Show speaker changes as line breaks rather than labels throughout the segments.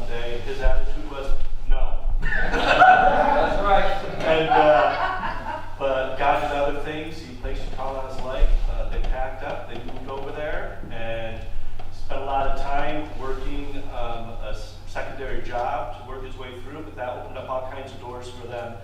today, and his attitude was, no.
That's right.
And, but God did other things. He placed a call on his life. They packed up, they moved over there, and spent a lot of time working a secondary job to work his way through, but that opened up all kinds of doors for them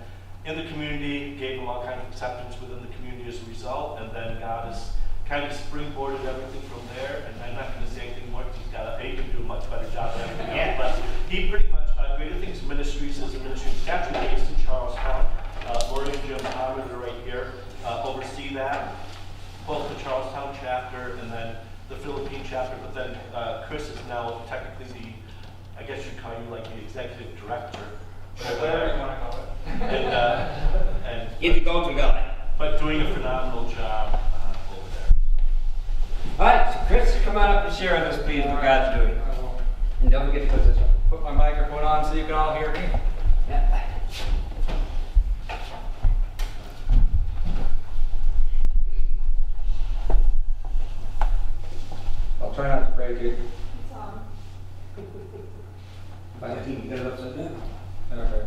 in the community, gave them all kinds of acceptance within the community as a result, and then God has kind of springboarded everything from there. And I'm not going to say anything more because he can do a much better job than everything else, but he pretty much, Greater Things Ministries is a ministry that's actually based in Charlestown. Lori and Jim Palmer, they're right here, oversee that, both the Charlestown chapter and then the Philippine chapter, but then Chris is now technically the, I guess you'd call you like the executive director.
Whatever you want to call it.
And
If you go to God.
but doing a phenomenal job over there.
All right, so Chris, come on up and share with us, please, what God's doing.
I will
And don't forget to put this up.
put my microphone on so you can all hear me.
Yeah.
I'll try not to break it.
It's on.
I think you got it upside down.
Okay.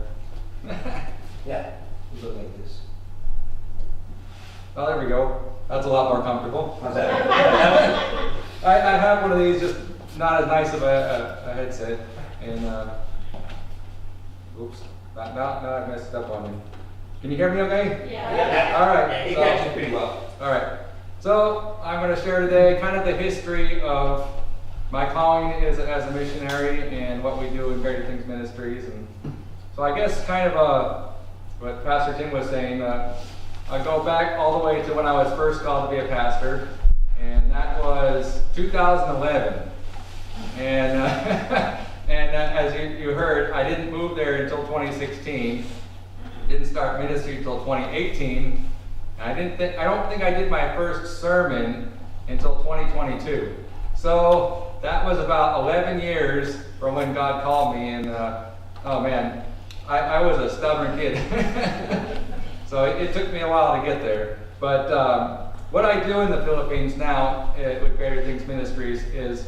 Yeah, you look like this.
Oh, there we go. That's a lot more comfortable.
How's that?
I have one of these, just not as nice of a headset. And, oops, now I've messed up on you. Can you hear me okay?
Yeah.
All right.
Yeah, you
so-
got you pretty well.
All right. So I'm going to share today kind of the history of my calling as a missionary and what we do in Greater Things Ministries. And so I guess kind of what Pastor Tim was saying, I go back all the way to when I was first called to be a pastor, and that was 2011. And as you heard, I didn't move there until 2016. Didn't start ministry until 2018. I don't think I did my first sermon until 2022. So that was about 11 years from when God called me, and oh man, I was a stubborn kid. So it took me a while to get there. But what I do in the Philippines now with Greater Things Ministries is,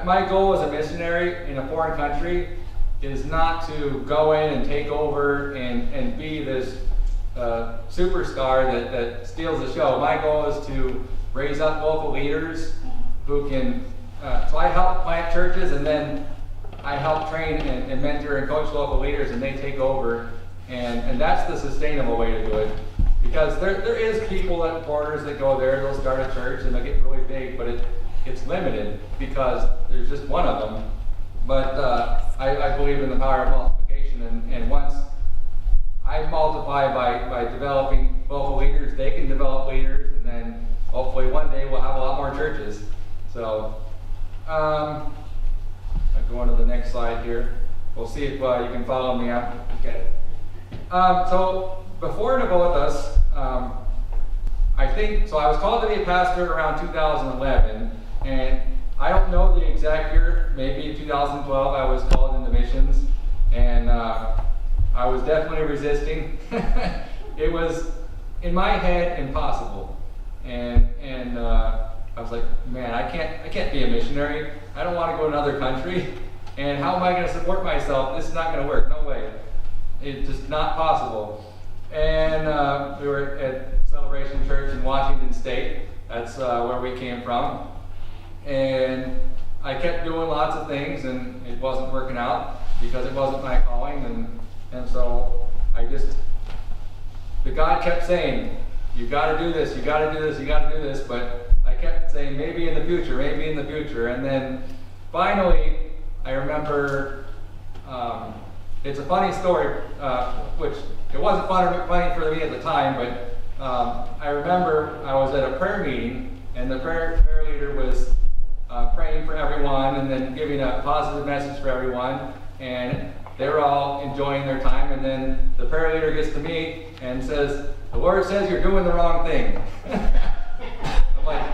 my goal as a missionary in a foreign country is not to go in and take over and be this superstar that steals the show. My goal is to raise up local leaders who can, so I help plant churches, and then I help train and mentor and coach local leaders, and they take over, and that's the sustainable way to do it. Because there is people at borders that go there, they'll start a church and they'll get really big, but it's limited because there's just one of them. But I believe in the power of multiplication, and once I multiply by developing local leaders, they can develop leaders, and then hopefully one day we'll have a lot more churches. So I'll go on to the next slide here. We'll see if you can follow me up.
Okay.
So before to go with us, I think, so I was called to be a pastor around 2011, and I don't know the exact year, maybe 2012 I was called into missions, and I was definitely resisting. It was, in my head, impossible. And I was like, man, I can't be a missionary. I don't want to go to another country. And how am I going to support myself? This is not going to work. No way. It's just not possible. And we were at Celebration Church in Washington State. That's where we came from. And I kept doing lots of things, and it wasn't working out because it wasn't my calling. And so the God kept saying, you got to do this, you got to do this, you got to do this. But I kept saying, maybe in the future, maybe in the future. And then finally, I remember, it's a funny story, which it wasn't funny for me at the time, but I remember I was at a prayer meeting, and the prayer leader was praying for everyone and then giving a positive message for everyone, and they were all enjoying their time, and then the prayer leader gets to me and says, the Lord says you're doing the wrong thing. I'm like,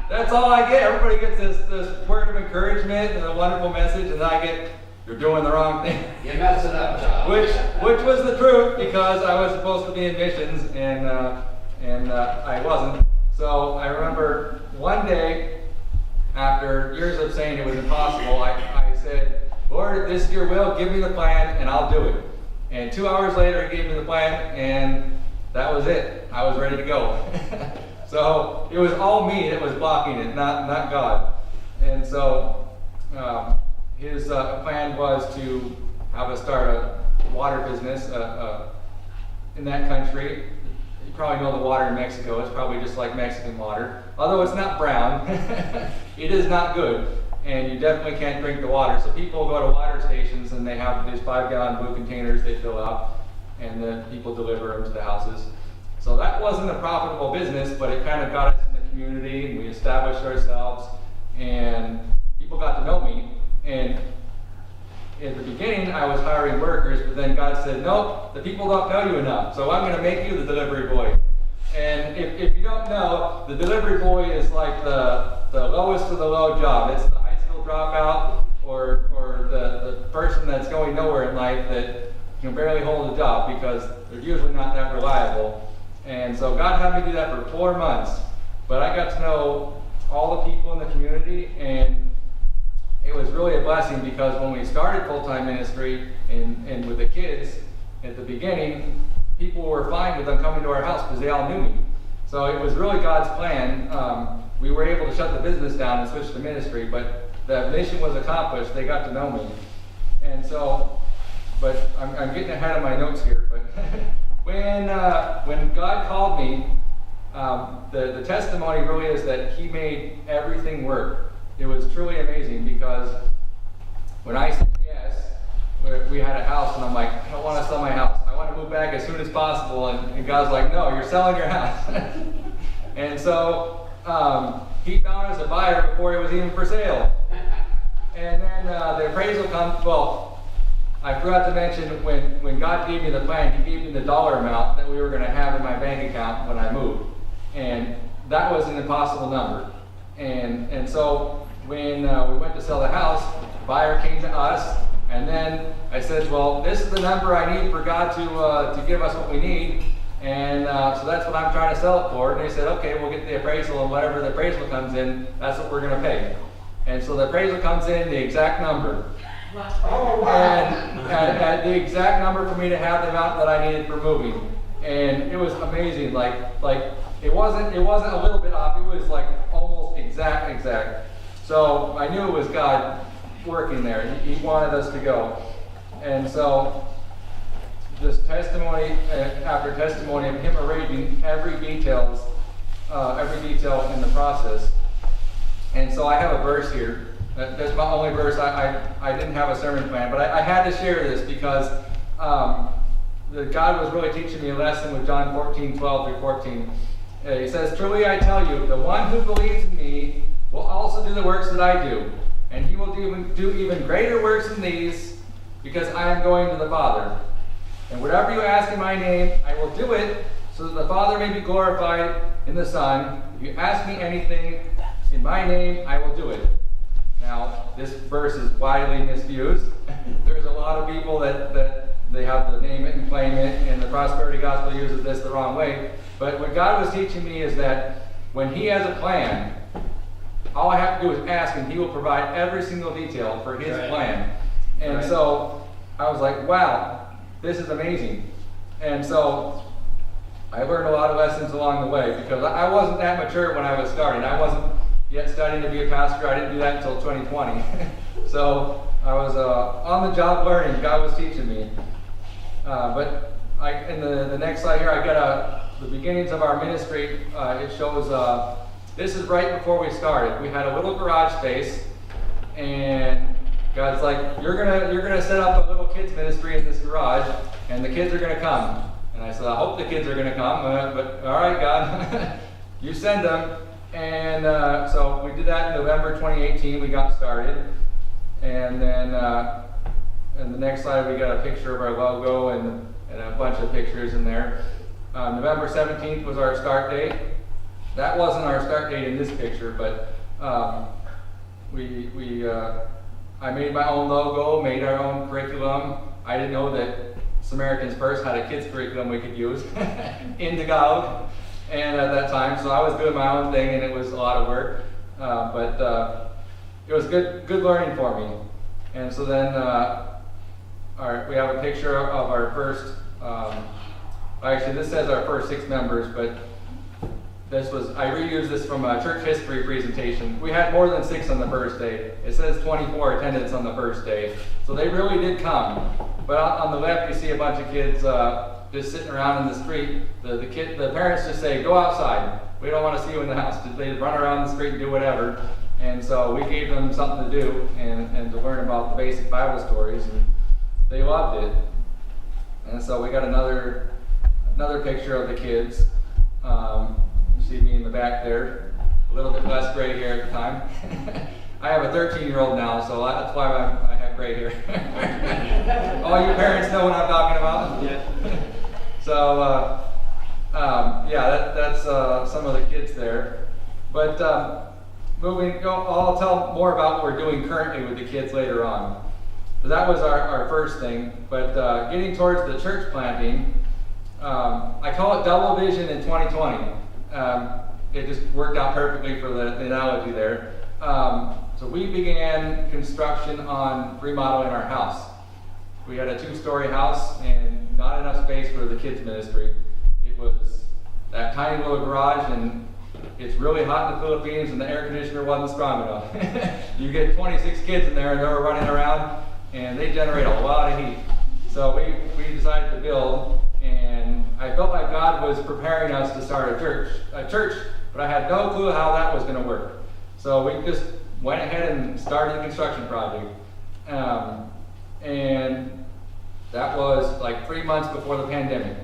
that's all I get. Everybody gets this word of encouragement and a wonderful message, and I get, you're doing the wrong thing.
You're messing up, John.
Which was the truth, because I was supposed to be in missions, and I wasn't. So I remember one day, after years of saying it was impossible, I said, Lord, this is your will, give me the plan, and I'll do it. And 2 hours later, he gave me the plan, and that was it. I was ready to go. So it was all me that was blocking it, not God. And so his plan was to have us start a water business in that country. You probably know the water in Mexico. It's probably just like Mexican water. Although it's not brown, it is not good. And you definitely can't drink the water. So people go to water stations and they have these 5-gallon blue containers they fill up, and then people deliver them to the houses. So that wasn't a profitable business, but it kind of got us in the community, and we established ourselves, and people got to know me. And in the beginning, I was hiring workers, but then God said, nope, the people don't know you enough, so I'm going to make you the delivery boy. And if you don't know, the delivery boy is like the lowest of the low job. It's the high school dropout or the person that's going nowhere in life that can barely hold a job because they're usually not that reliable. And so God had me do that for 4 months. But I got to know all the people in the community, and it was really a blessing because when we started full-time ministry and with the kids at the beginning, people were fine with them coming to our house because they all knew me. So it was really God's plan. We were able to shut the business down and switch to ministry, but the mission was accomplished. They got to know me. And so, but I'm getting ahead of my notes here, but when God called me, the testimony really is that he made everything work. It was truly amazing because when I said yes, we had a house, and I'm like, I don't want to sell my house. I want to move back as soon as possible. And God's like, no, you're selling your house. And so he found us a buyer before it was even for sale. And then the appraisal comes, well, I forgot to mention when God gave me the plan, he gave me the dollar amount that we were going to have in my bank account when I moved. And that was an impossible number. And so when we went to sell the house, the buyer came to us, and then I said, well, this is the number I need for God to give us what we need. And so that's what I'm trying to sell it for. And they said, okay, we'll get the appraisal, and whatever the appraisal comes in, that's what we're going to pay. And so the appraisal comes in, the exact number.
Oh, wow.
And the exact number for me to have the amount that I needed for moving. And it was amazing. Like it wasn't a little bit off. It was like almost exact. So I knew it was God working there. He wanted us to go. And so this testimony after testimony of him arranging every detail in the process. And so I have a verse here. That's my only verse. I didn't have a sermon plan, but I had to share this because God was really teaching me a lesson with John 14:12-14. He says, truly I tell you, the one who believes in me will also do the works that I do. And he will do even greater works than these, because I am going to the Father. And whatever you ask in my name, I will do it, so that the Father may be glorified in the Son. If you ask me anything in my name, I will do it. Now, this verse is widely misused. There's a lot of people that they have to name it and claim it, and the prosperity gospel uses this the wrong way. But what God was teaching me is that when he has a plan, all I have to do is ask, and he will provide every single detail for his plan. And so I was like, wow, this is amazing. And so I learned a lot of lessons along the way, because I wasn't that mature when I was starting. I wasn't yet studying to be a pastor. I didn't do that until 2020. So I was on the job learning. God was teaching me. But in the next slide here, I got the beginnings of our ministry. It shows, this is right before we started. We had a little garage space, and God's like, you're gonna set up a little kids ministry in this garage, and the kids are gonna come. And I said, I hope the kids are gonna come, but all right, God, you send them. And so we did that in November 2018. We got started, and then in the next slide we got a picture of our logo and a bunch of pictures in there. November 17th was our start date. That wasn't our start date in this picture, but I made my own logo, made our own curriculum. I didn't know that Samaritans First had a kids curriculum we could use in Tagalog, and at that time, so I was doing my own thing, and it was a lot of work, but it was good learning for me. And so then we have a picture of our first, actually this says our first 6 members, but I reused this from a church history presentation. We had more than 6 on the first day. It says 24 attendance on the first day. So they really did come. But on the left, you see a bunch of kids just sitting around in the street. The parents just say, go outside. We don't want to see you in the house. They run around the street and do whatever. And so we gave them something to do and to learn about the basic Bible stories. And they loved it. And so we got another picture of the kids. You see me in the back there, a little bit less gray hair at the time. I have a 13-year-old now, so that's why I have gray hair. All you parents know what I'm talking about.
Yeah.
So, that's some of the kids there. But I'll tell more about what we're doing currently with the kids later on. So that was our first thing. But getting towards the church planting, I call it double vision in 2020. It just worked out perfectly for the analogy there. So we began construction on remodeling our house. We had a 2-story house and not enough space for the kids ministry. It was that tiny little garage, and it's really hot in the Philippines and the air conditioner wasn't strong enough. You get 26 kids in there and they're running around and they generate a lot of heat. So we decided to build, and I felt like God was preparing us to start a church, but I had no clue how that was going to work. So we just went ahead and started the construction project. And that was like 3 months before the pandemic.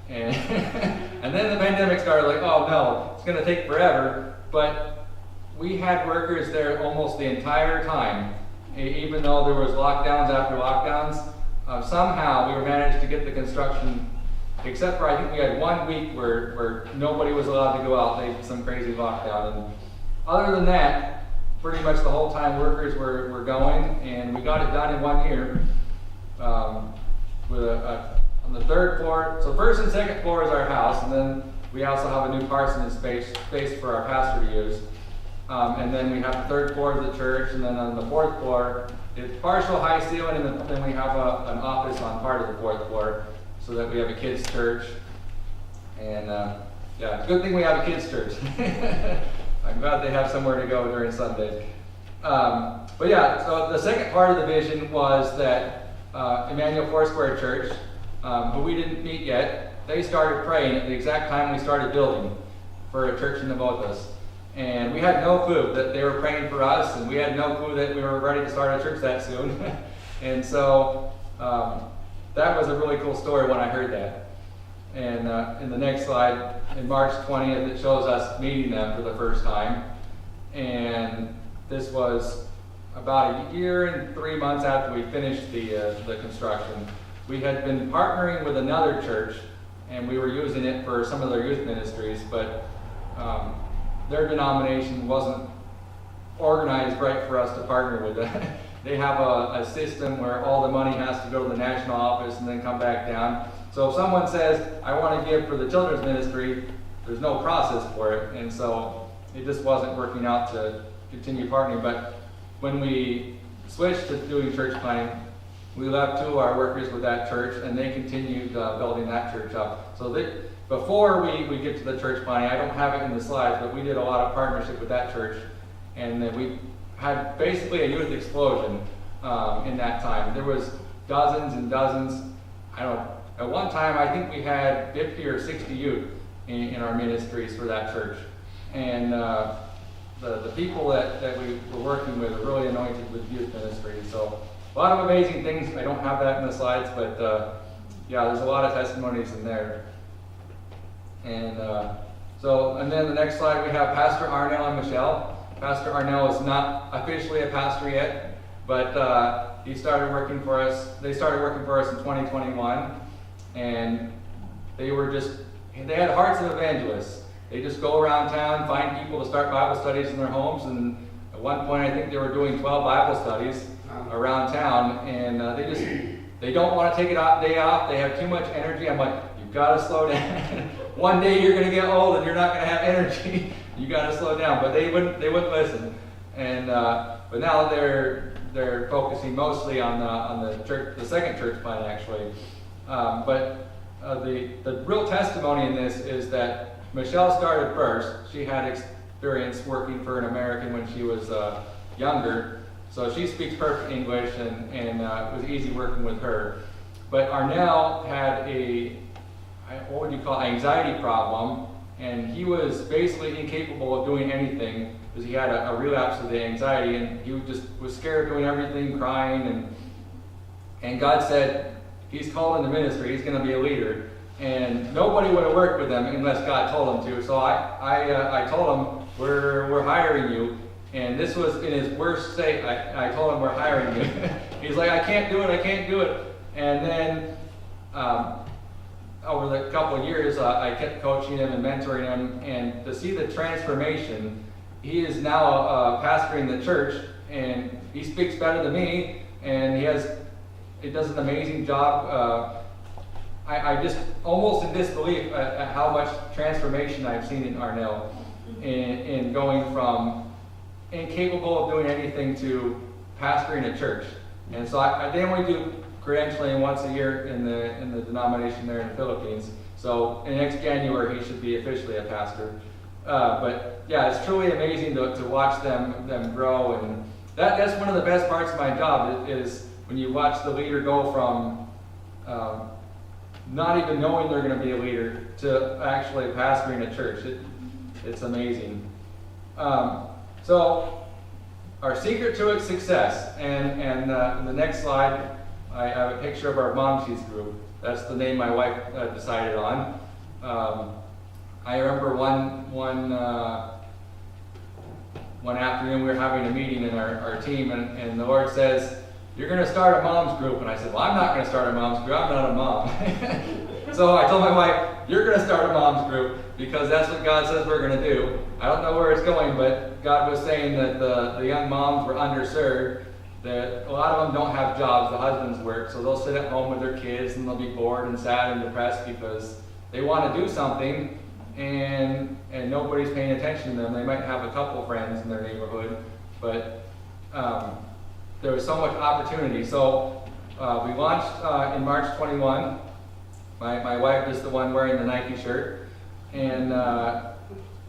And, and then the pandemic started, like, oh no, it's going to take forever. But we had workers there almost the entire time, even though there was lockdowns after lockdowns. Somehow we managed to get the construction, except for I think we had 1 week where nobody was allowed to go out. They did some crazy lockdown. And other than that, pretty much the whole time workers were going, and we got it done in 1 year. On the 3rd floor, so 1st and 2nd floor is our house, and then we also have a new parsonage space for our pastor to use. And then we have the 3rd floor of the church, and then on the 4th floor, it's partial high ceiling, and then we have an office on part of the 4th floor, so that we have a kids' church. And it's a good thing we have a kids' church. I'm glad they have somewhere to go during Sundays. So the second part of the vision was that Emmanuel Foursquare Church, who we didn't meet yet, they started praying at the exact time we started building for a church in Navotas. And we had no clue that they were praying for us, and we had no clue that we were ready to start a church that soon. And so that was a really cool story when I heard that. And in the next slide, in March 20th, it shows us meeting them for the first time. And this was about 1 year and 3 months after we finished the construction. We had been partnering with another church, and we were using it for some of their youth ministries, but their denomination wasn't organized right for us to partner with them. They have a system where all the money has to go to the national office and then come back down. So if someone says, I want to give for the children's ministry, there's no process for it. And so it just wasn't working out to continue partnering. But when we switched to doing church planting, we left 2 of our workers with that church, and they continued building that church up. So before we get to the church planting, I don't have it in the slides, but we did a lot of partnership with that church. And then we had basically a youth explosion in that time. There was dozens and dozens. At one time, I think we had 50 or 60 youth in our ministries for that church. And the people that we were working with are really anointed with youth ministry. So a lot of amazing things. I don't have that in the slides, but there's a lot of testimonies in there. And then the next slide, we have Pastor Arnell and Michelle. Pastor Arnell is not officially a pastor yet, but he started working for us. They started working for us in 2021, and they had hearts of evangelists. They just go around town, find people to start Bible studies in their homes, and at one point I think they were doing 12 Bible studies around town, and they don't want to take a day off. They have too much energy. I'm like, you've got to slow down. One day you're going to get old and you're not going to have energy. You got to slow down. But they wouldn't listen. And but now they're they're focusing mostly on the church, the second church plant actually. But the real testimony in this is that Michelle started first. She had experience working for an American when she was younger, so she speaks perfect English, and it was easy working with her. But Arnell had what would you call anxiety problem, and he was basically incapable of doing anything because he had a relapse of the anxiety, and he just was scared of doing everything, crying, and God said, he's called in the ministry, he's going to be a leader, and nobody would have worked with him unless God told him to. So I told him, we're hiring you, and this was in his worst state. I told him, we're hiring you. He's like, I can't do it. And then over the couple of years, I kept coaching him and mentoring him, and to see the transformation, he is now pastoring the church, and he speaks better than me, and he does an amazing job. I just almost in disbelief at how much transformation I've seen in Arnell, in going from incapable of doing anything to pastoring a church. And so they only do credentialing once a year in the denomination there in the Philippines. So in next January he should be officially a pastor. But yeah, it's truly amazing to watch them grow, and that's one of the best parts of my job is when you watch the leader go from not even knowing they're going to be a leader to actually pastoring a church. It's amazing. So our secret to its success, and in the next slide, I have a picture of our Mom Cheese group. That's the name my wife decided on. I remember one afternoon we were having a meeting in our team, and the Lord says, you're going to start a mom's group. And I said, well, I'm not going to start a mom's group. I'm not a mom. So I told my wife, you're going to start a mom's group because that's what God says we're going to do. I don't know where it's going, but God was saying that the young moms were underserved, that a lot of them don't have jobs, the husbands work, so they'll sit at home with their kids and they'll be bored and sad and depressed because they want to do something and nobody's paying attention to them. They might have a couple friends in their neighborhood, but there was so much opportunity. So we launched in March 21. My wife is the one wearing the Nike shirt. And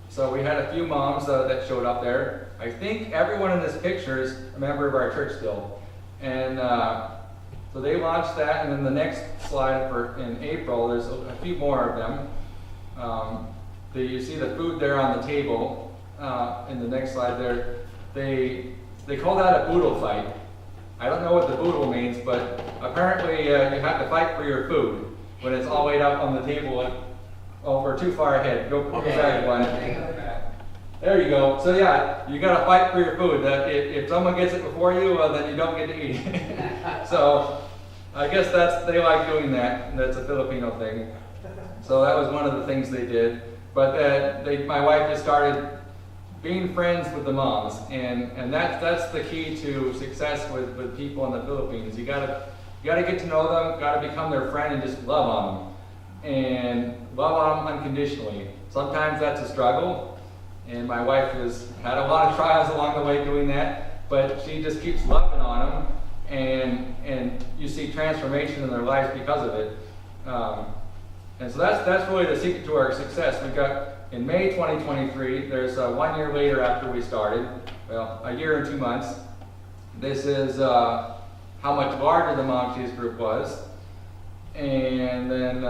so we had a few moms that showed up there. I think everyone in this picture is a member of our church still. And so they launched that, and then the next slide in April, there's a few more of them. You see the food there on the table. In the next slide there, they call that a boodle fight. I don't know what the boodle means, but apparently you have to fight for your food when it's all laid up on the table. Oh, we're too far ahead. Go back one. There you go. So yeah, you got to fight for your food. If someone gets it before you, then you don't get to eat it. So I guess they like doing that. That's a Filipino thing. So that was one of the things they did. But my wife just started being friends with the moms, and that's the key to success with people in the Philippines. You gotta get to know them, gotta become their friend, and just love on them, and love on them unconditionally. Sometimes that's a struggle, and my wife has had a lot of trials along the way doing that, but she just keeps loving on them, and you see transformation in their lives because of it. And so that's really the secret to our success. We've got in May 2023, there's 1 year later after we started, well, a year and 2 months. This is how much larger the Mom Cheese group was. And then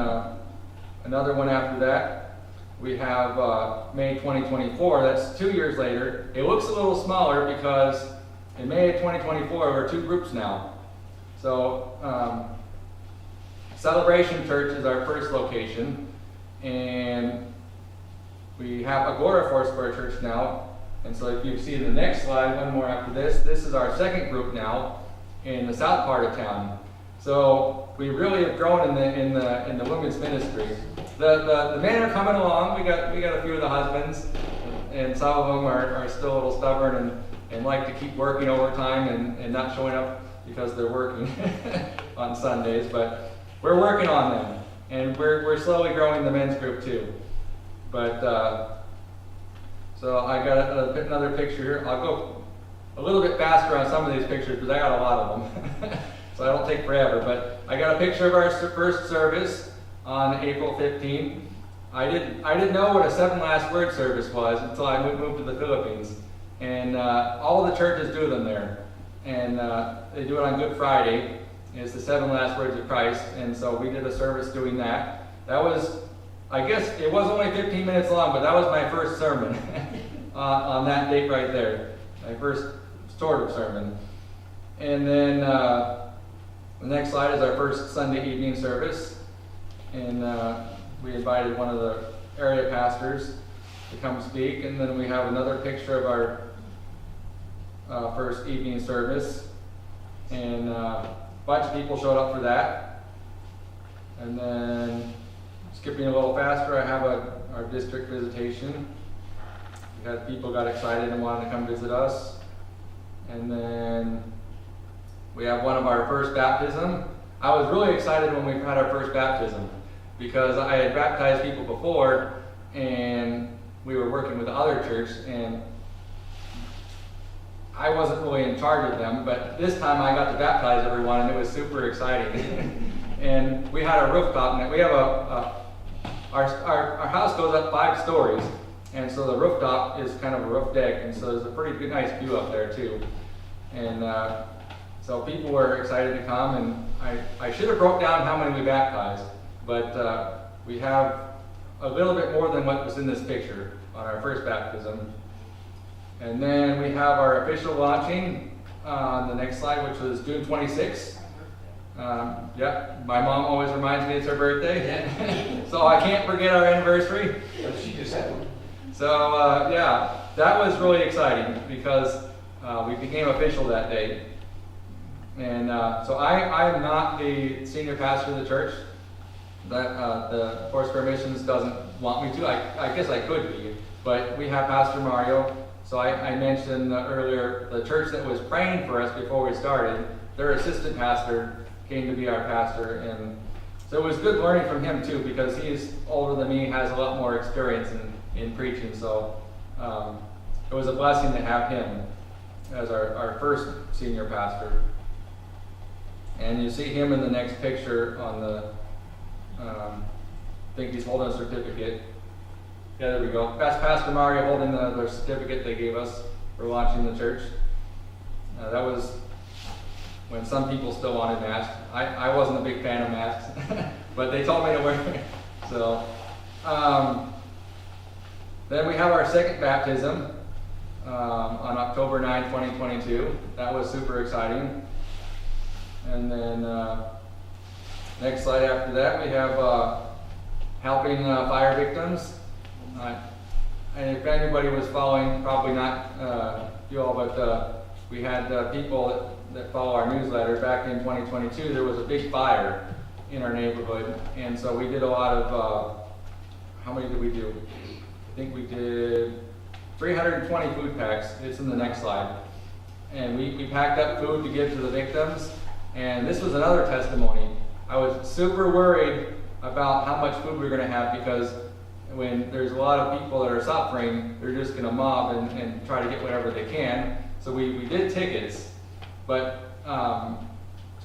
another one after that, we have May 2024, that's 2 years later. It looks a little smaller because in May of 2024, we're 2 groups now. So Celebration Church is our first location, and we have Agora Foursquare Church now. And so if you see the next slide, one more after this is our second group now in the south part of town. So we really have grown in the women's ministry. The men are coming along. We got a few of the husbands, and some of them are still a little stubborn and like to keep working overtime and not showing up because they're working on Sundays. But we're working on them, and we're slowly growing the men's group too. But so I got another picture here. I'll a little bit faster on some of these pictures because I got a lot of them. So I don't take forever, but I got a picture of our first service on April 15th. I didn't know what a 7 last word service was until I moved to the Philippines. And all of the churches do them there. And they do it on Good Friday. It's the 7 last words of Christ. And so we did a service doing that. That was, I guess, it was only 15 minutes long, but that was my first sermon on that date right there. My first sort of sermon. And then the next slide is our first Sunday evening service. And we invited one of the area pastors to come speak. And then we have another picture of our first evening service. And a bunch of people showed up for that. And then, skipping a little faster, I have our district visitation. We had people got excited and wanted to come visit us. And then we have one of our first baptism. I was really excited when we had our first baptism because I had baptized people before and we were working with the other church and I wasn't really in charge of them, but this time I got to baptize everyone and it was super exciting. And we had a rooftop and we have our house goes up 5 stories. And so the rooftop is kind of a roof deck, and so there's a pretty good, nice view up there too. And so people were excited to come, and I should have broke down how many we baptized, but we have a little bit more than what was in this picture on our first baptism. And then we have our official launching on the next slide, which was June 26th. Yep, my mom always reminds me it's her birthday, so I can't forget our anniversary.
She just had one.
So yeah, that was really exciting because we became official that day. And so I'm not the senior pastor of the church. That the Foursquare Missions doesn't want me to. I guess I could be, but we have Pastor Mario. So I mentioned earlier the church that was praying for us before we started. Their assistant pastor came to be our pastor, and so it was good learning from him too because he's older than me, has a lot more experience in preaching. So it was a blessing to have him as our first senior pastor. And you see him in the next picture on the, I think he's holding a certificate. Yeah, there we go. That's Pastor Mario holding the certificate they gave us for launching the church. That was when some people still wanted masks. I wasn't a big fan of masks, but they told me to wear it. So, then we have our second baptism on October 9, 2022. That was super exciting. And then next slide after that, we have helping fire victims. And if anybody was following, probably not you all, but we had people that follow our newsletter. Back in 2022, there was a big fire in our neighborhood. And so we did a lot of, how many did we do? I think we did 320 food packs. It's in the next slide. And we packed up food to give to the victims. And this was another testimony. I was super worried about how much food we were going to have because when there's a lot of people that are suffering, they're just going to mob and try to get whatever they can. So we did tickets, but so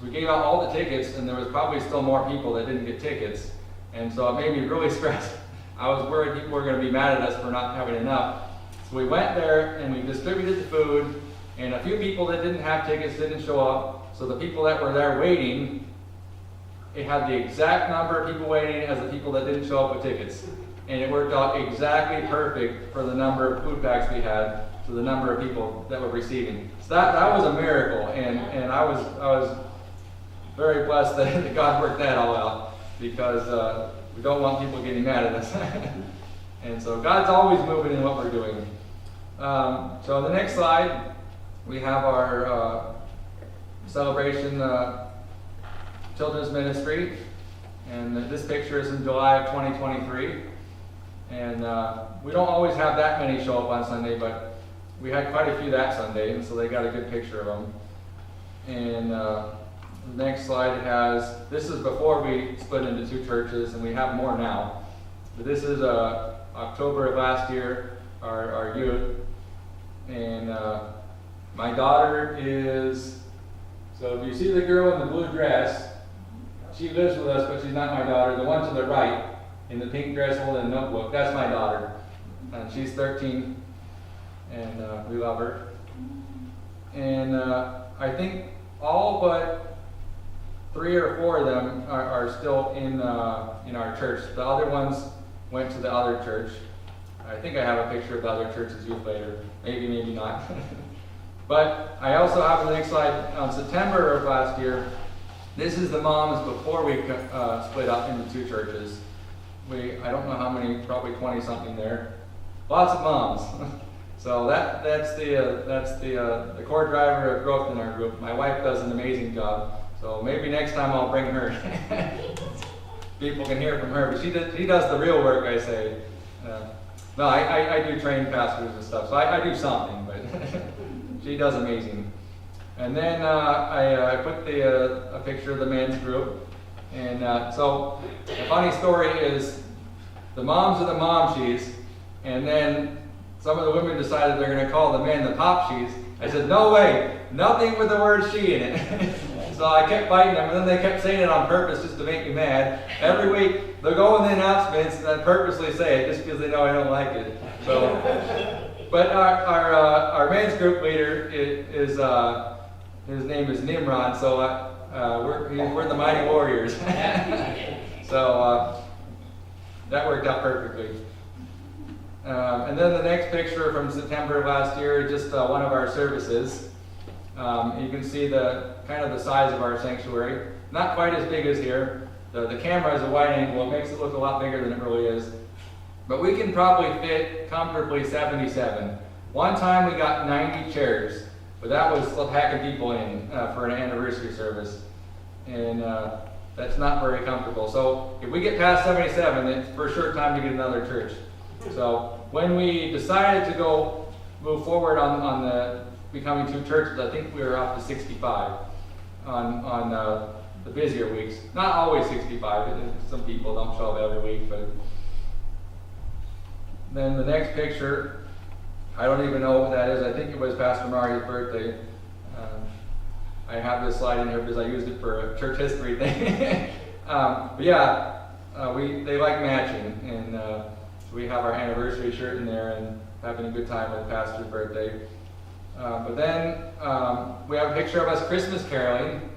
we gave out all the tickets, and there was probably still more people that didn't get tickets. And so it made me really stressed. I was worried people were going to be mad at us for not having enough. So we went there and we distributed the food, and a few people that didn't have tickets didn't show up. So the people that were there waiting, it had the exact number of people waiting as the people that didn't show up with tickets. And it worked out exactly perfect for the number of food packs we had to the number of people that were receiving. So that was a miracle, and I was very blessed that God worked that all out because we don't want people getting mad at us. And so God's always moving in what we're doing. So on the next slide, we have our celebration children's ministry. And this picture is in July of 2023. And we don't always have that many show up on Sunday, but we had quite a few that Sunday, and so they got a good picture of them. And the next slide has, this is before we split into 2 churches, and we have more now. But this is October of last year, our youth. And My daughter is, so if you see the girl in the blue dress, she lives with us, but she's not my daughter. The one to the right, in the pink dress holding a notebook, that's my daughter. And she's 13, and we love her. And I think all but 3 or 4 of them are still in our church. The other ones went to the other church. I think I have a picture of the other church's youth later. Maybe, maybe not. But I also have on the next slide, September of last year, this is the moms before we split up into 2 churches. I don't know how many, probably 20 something there. Lots of moms. So that's the core driver of growth in our group. My wife does an amazing job. So maybe next time I'll bring her. People can hear from her, but she does the real work, I say. No, I do train pastors and stuff, so I do something, but she does amazing. And then I put a picture of the men's group. And so the funny story is the moms are the momshies, and then some of the women decided they're going to call the men the popshies. I said, no way, nothing with the word she in it. So I kept fighting them, and then they kept saying it on purpose just to make me mad. Every week they'll go in the announcements and I purposely say it just because they know I don't like it. So, but our men's group leader is his name is Nimrod. So we're the Mighty Warriors. So that worked out perfectly. And then the next picture from September of last year, just one of our services. You can see the size of our sanctuary. Not quite as big as here. The camera is a wide angle. It makes it look a lot bigger than it really is. But we can probably fit comfortably 77. One time we got 90 chairs, but that was packing people in for an anniversary service. And that's not very comfortable. So if we get past 77, it's for sure time to get another church. So when we decided to move forward on the becoming 2 churches, I think we were up to 65 on the busier weeks. Not always 65. Some people don't show up every week, but then the next picture, I don't even know what that is. I think it was Pastor Mari's birthday. I have this slide in here because I used it for a church history thing. But yeah, they like matching, and we have our anniversary shirt in there and having a good time with Pastor's birthday. But then we have a picture of us Christmas caroling,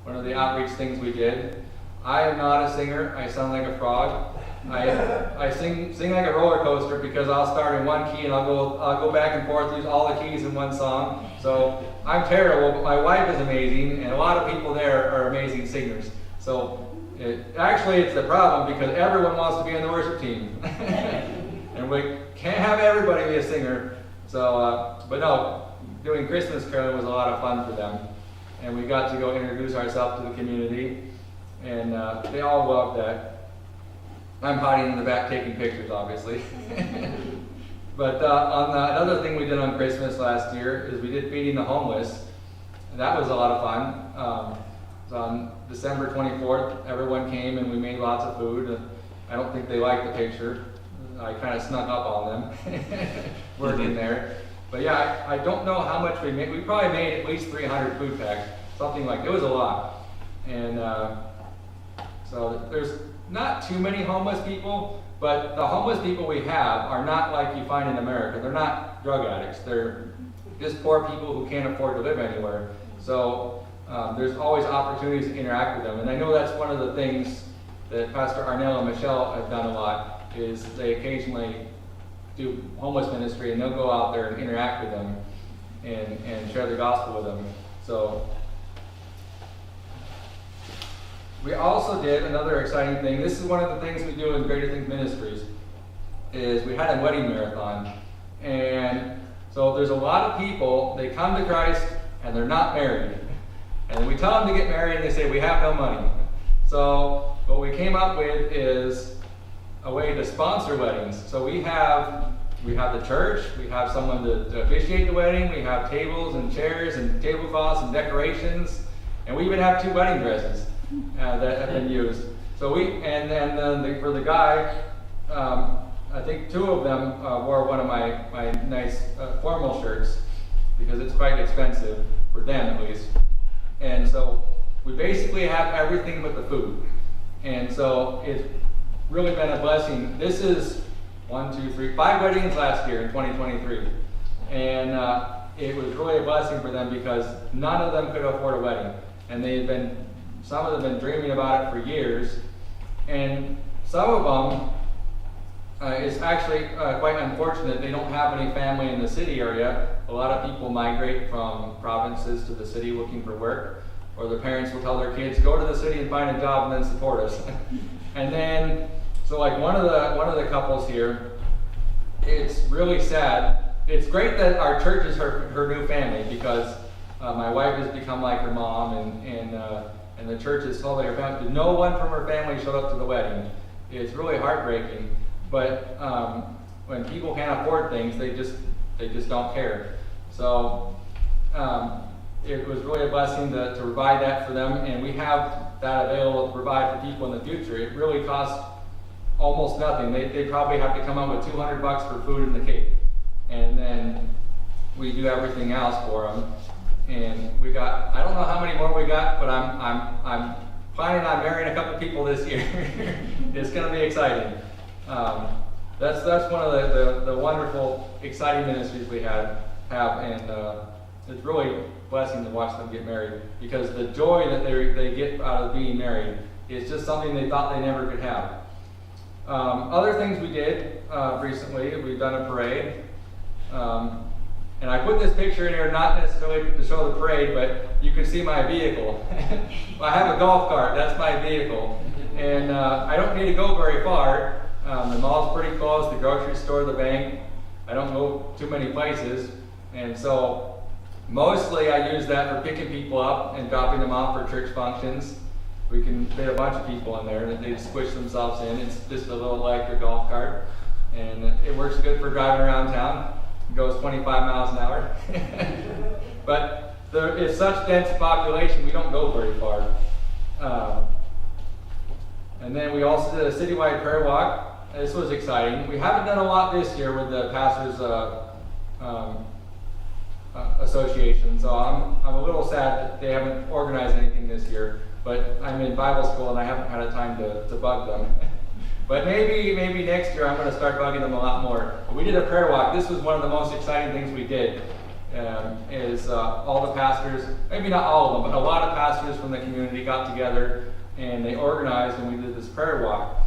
one of the outreach things we did. I am not a singer. I sound like a frog. I sing like a roller coaster because I'll start in one key and I'll go back and forth, use all the keys in one song. So I'm terrible, but my wife is amazing, and a lot of people there are amazing singers. So it's the problem because everyone wants to be on the worship team. And we can't have everybody be a singer. So, but no, doing Christmas caroling was a lot of fun for them. And we got to go introduce ourselves to the community. And they all loved that. I'm hiding in the back taking pictures, obviously. But another thing we did on Christmas last year is we did feeding the homeless. And that was a lot of fun. So on December 24th, everyone came and we made lots of food. I don't think they liked the picture. I kind of snuck up on them working there. But yeah, I don't know how much we made. We probably made at least 300 food packs, something like it was a lot. And so there's not too many homeless people, but the homeless people we have are not like you find in America. They're not drug addicts. They're just poor people who can't afford to live anywhere. So there's always opportunities to interact with them. And I know that's one of the things that Pastor Arnell and Michelle have done a lot, is they occasionally do homeless ministry and they'll go out there and interact with them and share the gospel with them. So we also did another exciting thing. This is one of the things we do in Greater Things Ministries, is we had a wedding marathon. And so there's a lot of people, they come to Christ and they're not married. And we tell them to get married and they say, we have no money. So what we came up with is a way to sponsor weddings. So we have the church, we have someone to officiate the wedding, we have tables and chairs and tablecloths and decorations, and we even have 2 wedding dresses that have been used. So for the guy, I think 2 of them wore one of my nice formal shirts, because it's quite expensive, for them at least. And so we basically have everything but the food. And so it's really been a blessing. This is 5 weddings last year in 2023. And it was really a blessing for them because none of them could afford a wedding. And some of them have been dreaming about it for years. And some of them, it's actually quite unfortunate. They don't have any family in the city area. A lot of people migrate from provinces to the city looking for work, or their parents will tell their kids, go to the city and find a job and then support us. And then, so like one of the couples here, it's really sad. It's great that our church is her new family, because my wife has become like her mom, and the church is totally her family. No one from her family showed up to the wedding. It's really heartbreaking. But when people can't afford things, they just don't care. So it was really a blessing to provide that for them, and we have that available to provide for people in the future. It really costs almost nothing. They probably have to come up with $200 for food and the cake, and then we do everything else for them. And we got, I don't know how many more we got, but I'm planning on marrying a couple people this year. It's going to be exciting. That's one of the wonderful, exciting ministries we have, and it's really a blessing to watch them get married, because the joy that they get out of being married is just something they thought they never could have. Other things we did recently, we've done a parade. And I put this picture in here not necessarily to show the parade, but you can see my vehicle. I have a golf cart, that's my vehicle. And I don't need to go very far. The mall's pretty close, the grocery store, the bank. I don't go too many places. And so mostly I use that for picking people up and dropping them off for church functions. We can fit a bunch of people in there and they squish themselves in. It's just a little electric golf cart. And it works good for driving around town. It goes 25 miles an hour. But there is such dense population, we don't go very far. And then we also did a citywide prayer walk. This was exciting. We haven't done a lot this year with the Pastors Association, so I'm a little sad that they haven't organized anything this year. But I'm in Bible school and I haven't had a time to bug them. But maybe next year I'm going to start bugging them a lot more. But we did a prayer walk. This was one of the most exciting things we did. All the pastors, maybe not all of them, but a lot of pastors from the community got together and they organized and we did this prayer walk.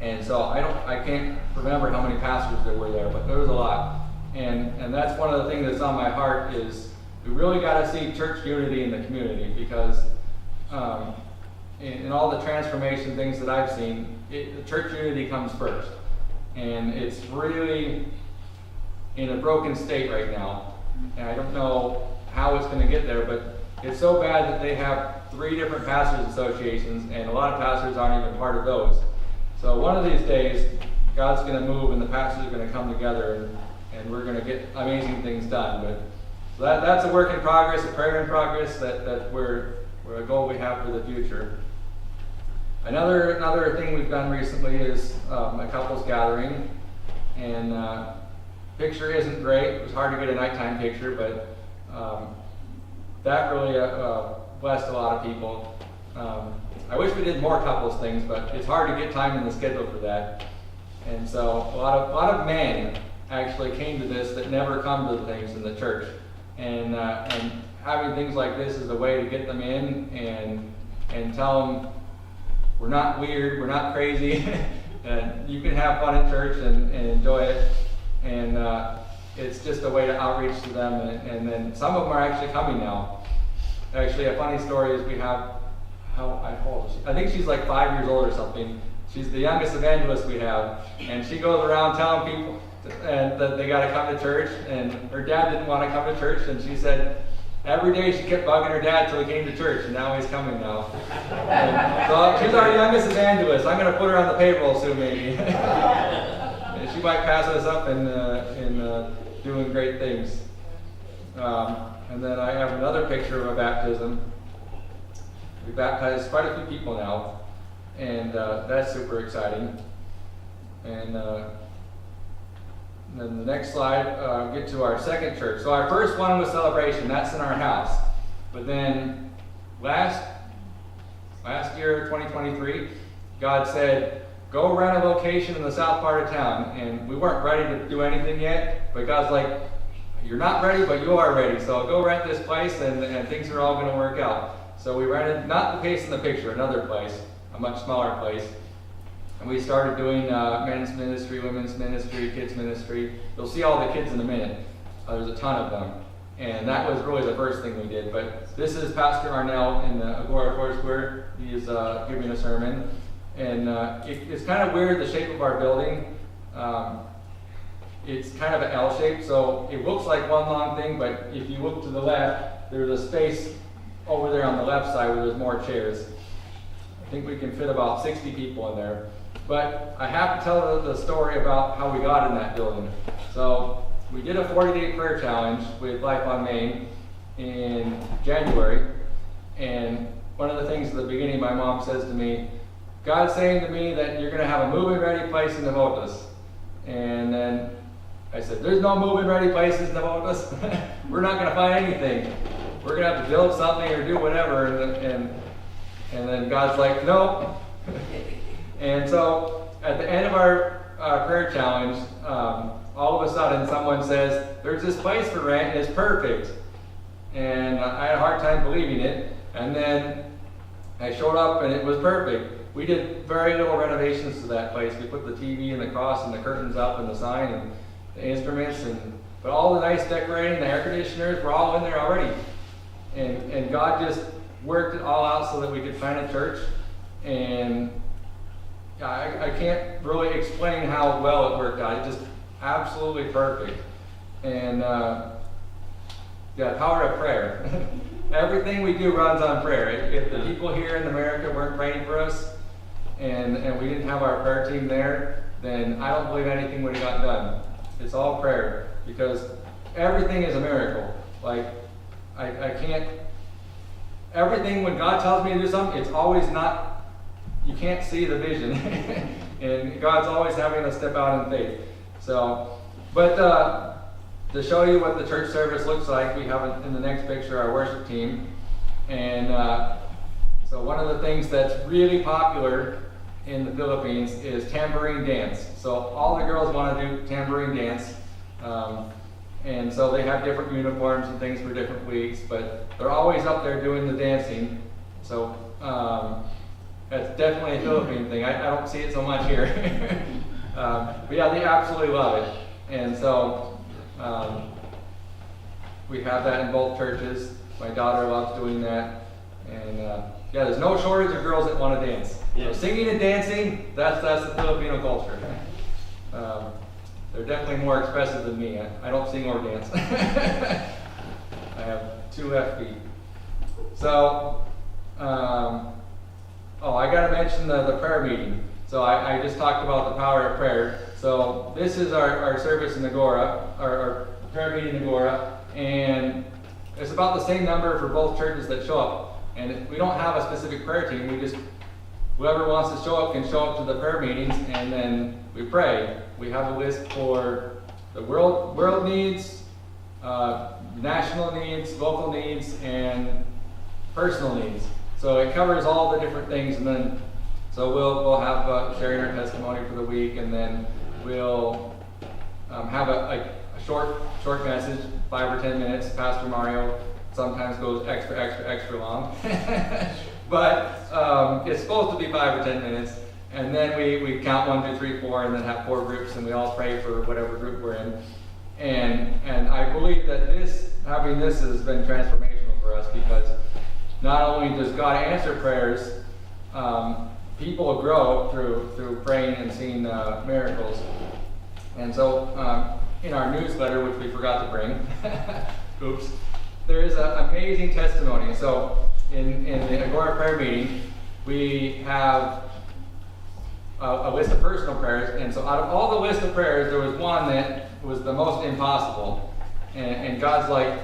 And so I can't remember how many pastors there were there, but there was a lot. And that's one of the things that's on my heart is we really got to see church unity in the community, because in all the transformation things that I've seen, the church unity comes first. And it's really in a broken state right now. And I don't know how it's going to get there, but it's so bad that they have 3 different pastors associations, and a lot of pastors aren't even part of those. So one of these days, God's going to move and the pastors are going to come together and we're going to get amazing things done. But so that's a work in progress, a prayer in progress, that we're a goal we have for the future. Another thing we've done recently is a couples gathering, and picture isn't great. It was hard to get a nighttime picture, but that really blessed a lot of people. I wish we did more couples things, but it's hard to get time in the schedule for that. And so a lot of men actually came to this that never come to the things in the church, and having things like this is a way to get them in and tell them we're not weird, we're not crazy, and you can have fun at church and enjoy it. And it's just a way to outreach to them, and then some of them are actually coming now. Actually, a funny story is we have, how old is she? I think she's like 5 years old or something. She's the youngest evangelist we have, and she goes around telling people that they got to come to church, and her dad didn't want to come to church, and she said every day she kept bugging her dad till he came to church, and now he's coming now. So she's our youngest evangelist. I'm going to put her on the payroll soon, maybe. She might pass us up in doing great things. And then I have another picture of a baptism. We baptized quite a few people now, and that's super exciting. And And then the next slide, get to our second church. So our first one was Celebration. That's in our house. But then last year, 2023, God said, go rent a location in the south part of town. And we weren't ready to do anything yet, but God's like, you're not ready, but you are ready. So go rent this place, and things are all going to work out. So we rented, not the place in the picture, another place, a much smaller place. And we started doing men's ministry, women's ministry, kids ministry. You'll see all the kids in a minute. There's a ton of them. And that was really the first thing we did. But this is Pastor Arnell in the Agora Foursquare. He's giving a sermon. And it's kind of weird, the shape of our building. It's kind of an L shape, so it looks like one long thing, but if you look to the left, there's a space over there on the left side where there's more chairs. I think we can fit about 60 people in there. But I have to tell the story about how we got in that building. So we did a 40-day prayer challenge with Life on Main in January. And one of the things at the beginning my mom says to me, God's saying to me that you're going to have a move-in ready place in Navotas. And then I said, there's no move-in ready places in Navotas. We're not going to find anything. We're going to have to build something or do whatever. And then God's like, no. And so at the end of our prayer challenge, all of a sudden someone says, there's this place for rent and it's perfect. And I had a hard time believing it. And then I showed up and it was perfect. We did very little renovations to that place. We put the TV and the cross and the curtains up and the sign and the instruments, but all the nice decorating, the air conditioners were all in there already. And God just worked it all out so that we could plant a church. And I can't really explain how well it worked out. It's just absolutely perfect. And power of prayer. Everything we do runs on prayer. If the people here in America weren't praying for us, and we didn't have our prayer team there, then I don't believe anything would have gotten done. It's all prayer, because everything is a miracle. Like, I can't, everything, when God tells me to do something, it's always not, you can't see the vision. And God's always having us step out in faith. So, but to show you what the church service looks like, we have in the next picture our worship team. And so one of the things that's really popular in the Philippines is tambourine dance. So all the girls want to do tambourine dance. And so they have different uniforms and things for different weeks, but they're always up there doing the dancing. So that's definitely a Philippine thing. I don't see it so much here. But yeah, they absolutely love it. And so we have that in both churches. My daughter loves doing that. And yeah, there's no shortage of girls that want to dance.
Yeah.
So singing and dancing, that's the Filipino culture. They're definitely more expressive than me. I don't sing or dance. I have 2 left feet. So, I got to mention the prayer meeting. So I just talked about the power of prayer. So this is our service in Agora, our prayer meeting in Agora, and it's about the same number for both churches that show up. And we don't have a specific prayer team. We just, whoever wants to show up can show up to the prayer meetings, and then we pray. We have a list for the world needs, national needs, local needs, and personal needs. So it covers all the different things, and then so we'll have sharing our testimony for the week, and then we'll have a short message, 5 or 10 minutes. Pastor Mario sometimes goes extra long, but it's supposed to be 5 or 10 minutes. And then we count 1, 2, 3, 4, and then have 4 groups, and we all pray for whatever group we're in. And I believe that having this has been transformational for us, because not only does God answer prayers, people grow through praying and seeing miracles. And so in our newsletter, which we forgot to bring, oops, there is an amazing testimony. So in the Agora prayer meeting, we have a list of personal prayers, and so out of all the list of prayers, there was one that was the most impossible, and God's like,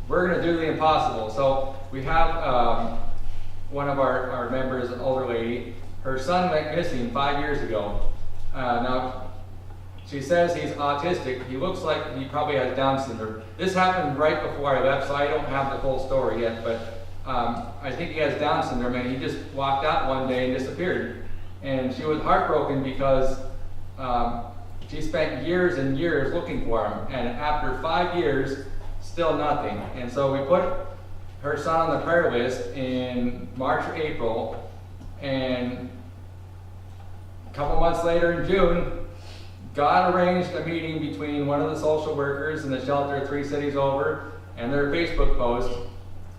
we're going to do the impossible. So we have one of our members, an older lady, her son went missing 5 years ago. Now, she says he's autistic. He looks like he probably has Down syndrome. This happened right before I left, so I don't have the full story yet, but I think he has Down syndrome, and he just walked out one day and disappeared. And she was heartbroken because she spent years and years looking for him, and after 5 years, still nothing. And so we put her son on the prayer list in March or April, and a couple months later in June, God arranged a meeting between one of the social workers in the shelter 3 cities over and their Facebook post,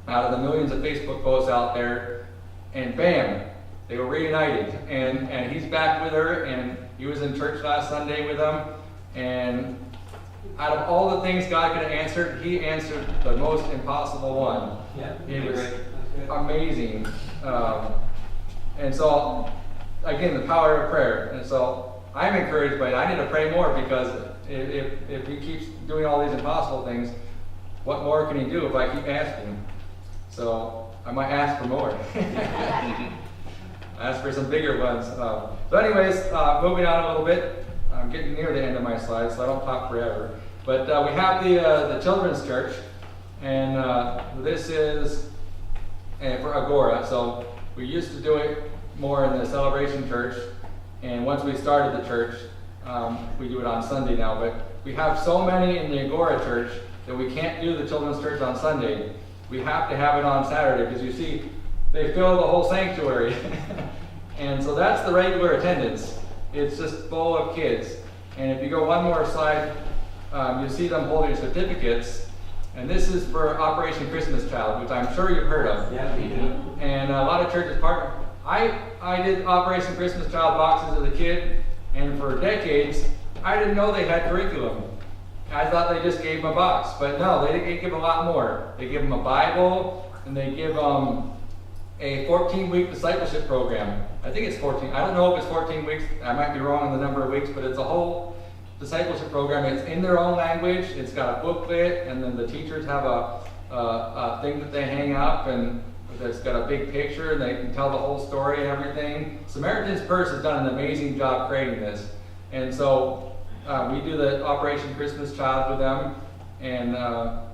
out of the millions of Facebook posts out there, and bam, they were reunited. And he's back with her, and he was in church last Sunday with them, and out of all the things God could have answered, he answered the most impossible one.
Yeah,
It was amazing. And so, again, the power of prayer. And so, I'm encouraged by it. I need to pray more, because if he keeps doing all these impossible things, what more can he do if I keep asking? So, I might ask for more. Ask for some bigger ones. But anyways, moving on a little bit. I'm getting near the end of my slides, so I don't talk forever. But we have the children's church, and this is for Agora. So we used to do it more in the celebration church, and once we started the church, we do it on Sunday now. But we have so many in the Agora church that we can't do the children's church on Sunday. We have to have it on Saturday, because you see, they fill the whole sanctuary. And so that's the regular attendance. It's just full of kids. And if you go one more slide, you see them holding certificates. And this is for Operation Christmas Child, which I'm sure you've heard of.
Yeah, we do.
And a lot of churches partner. I did Operation Christmas Child boxes as a kid, and for decades, I didn't know they had curriculum. I thought they just gave them a box, but no, they give a lot more. They give them a Bible, and they give them a 14-week discipleship program. I think it's 14. I don't know if it's 14 weeks. I might be wrong on the number of weeks, but it's a whole discipleship program. It's in their own language. It's got a booklet, and then the teachers have a thing that they hang up, and that's got a big picture, and they can tell the whole story and everything. Samaritan's Purse has done an amazing job creating this. And so we do the Operation Christmas Child with them, and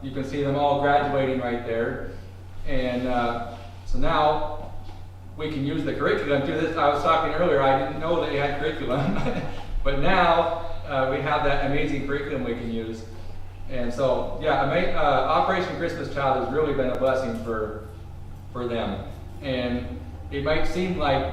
you can see them all graduating right there. And so now we can use the curriculum to this. I was talking earlier, I didn't know they had curriculum, but now we have that amazing curriculum we can use. And so, yeah, Operation Christmas Child has really been a blessing for them. And it might seem like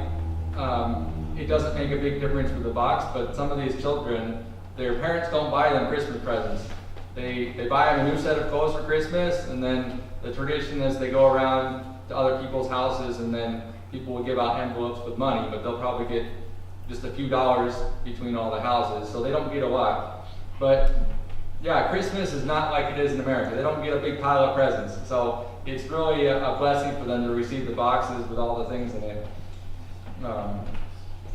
it doesn't make a big difference with the box, but some of these children, their parents don't buy them Christmas presents. They buy them a new set of clothes for Christmas, and then the tradition is they go around to other people's houses, and then people will give out envelopes with money, but they'll probably get just a few dollars between all the houses, so they don't get a lot. But yeah, Christmas is not like it is in America. They don't get a big pile of presents, so it's really a blessing for them to receive the boxes with all the things in it.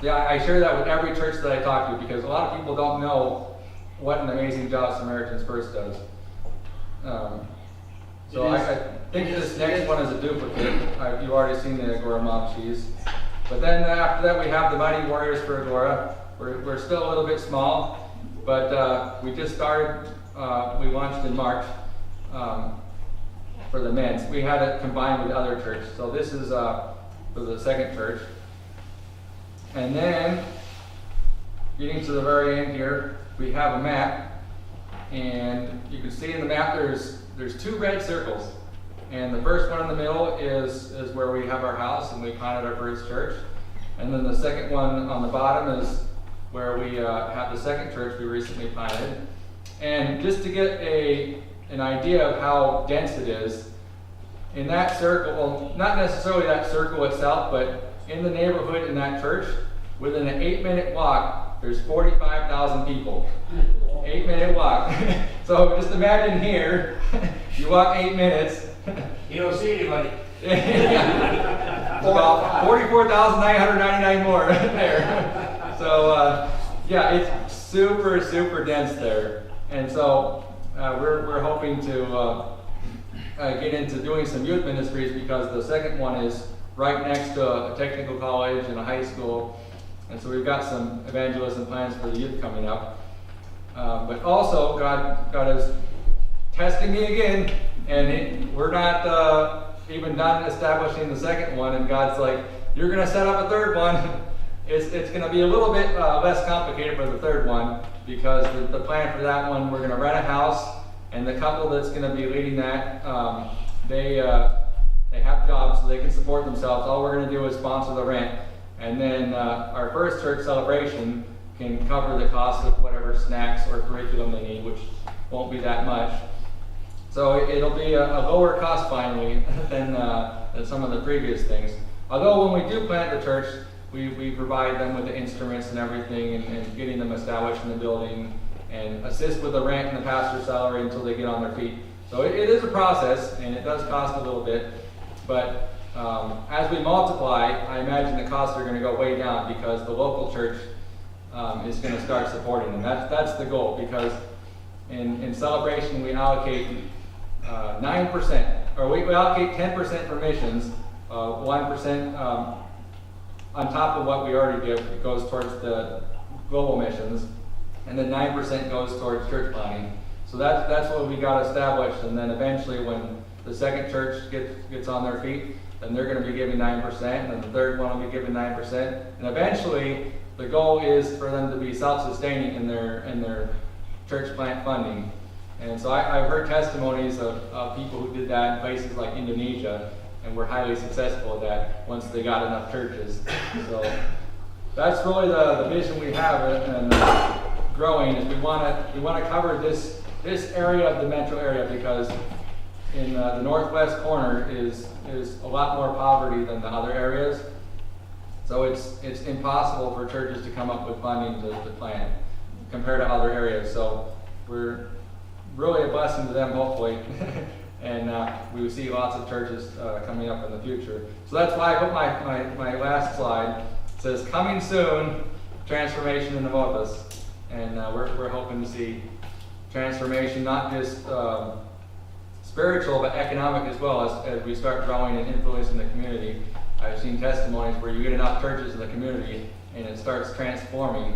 Yeah, I share that with every church that I talk to, because a lot of people don't know what an amazing job Samaritan's Purse does. So I think this next one is a duplicate. You've already seen the Agora Mom cheese. But then after that we have the Mighty Warriors for Agora. We're still a little bit small, but we just started, we launched in March for the men's. We had it combined with other churches. So this is for the second church. And then, getting to the very end here, we have a map. And you can see in the map there's 2 red circles. And the first one in the middle is where we have our house and we planted our first church. And then the second one on the bottom is where we have the second church we recently planted. And just to get an idea of how dense it is, in that circle, well, not necessarily that circle itself, but in the neighborhood in that church, within an 8-minute walk, there's 45,000 people. 8-minute walk. So just imagine here, you walk 8 minutes.
You don't see anybody.
It's about 44,999 more there. So yeah, it's super, super dense there. And so we're hoping to get into doing some youth ministries, because the second one is right next to a technical college and a high school. And so we've got some evangelism plans for the youth coming up. But also, God is testing me again, and we're not even done establishing the second one, and God's like, you're going to set up a third one. It's going to be a little bit less complicated for the third one, because the plan for that one, we're going to rent a house, and the couple that's going to be leading that, they have jobs so they can support themselves. All we're going to do is sponsor the rent, and then our first church celebration can cover the cost of whatever snacks or curriculum they need, which won't be that much. So it'll be a lower cost finally than some of the previous things. Although when we do plant the church, we provide them with the instruments and everything, and getting them established in the building, and assist with the rent and the pastor's salary until they get on their feet. So it is a process, and it does cost a little bit. But as we multiply, I imagine the costs are going to go way down, because the local church is going to start supporting them. That's the goal, because in celebration we allocate 9%, or we allocate 10% for missions, 1% on top of what we already give. It goes towards the global missions, and then 9% goes towards church planting. So that's what we got established, and then eventually when the second church gets on their feet, then they're going to be giving 9%, and then the third one will be giving 9%, and eventually the goal is for them to be self-sustaining in their church plant funding. And so I've heard testimonies of people who did that in places like Indonesia, and were highly successful at that once they got enough churches. So that's really the vision we have, and growing, is we want to cover this area of the metro area, because in the northwest corner is a lot more poverty than the other areas. So it's impossible for churches to come up with funding to plant compared to other areas. So we're really a blessing to them, hopefully. And we will see lots of churches coming up in the future. So that's why I put my last slide. It says, coming soon, transformation in the Mothus. And we're hoping to see transformation, not just spiritual, but economic as well, as we start growing and influencing the community. I've seen testimonies where you get enough churches in the community, and it starts transforming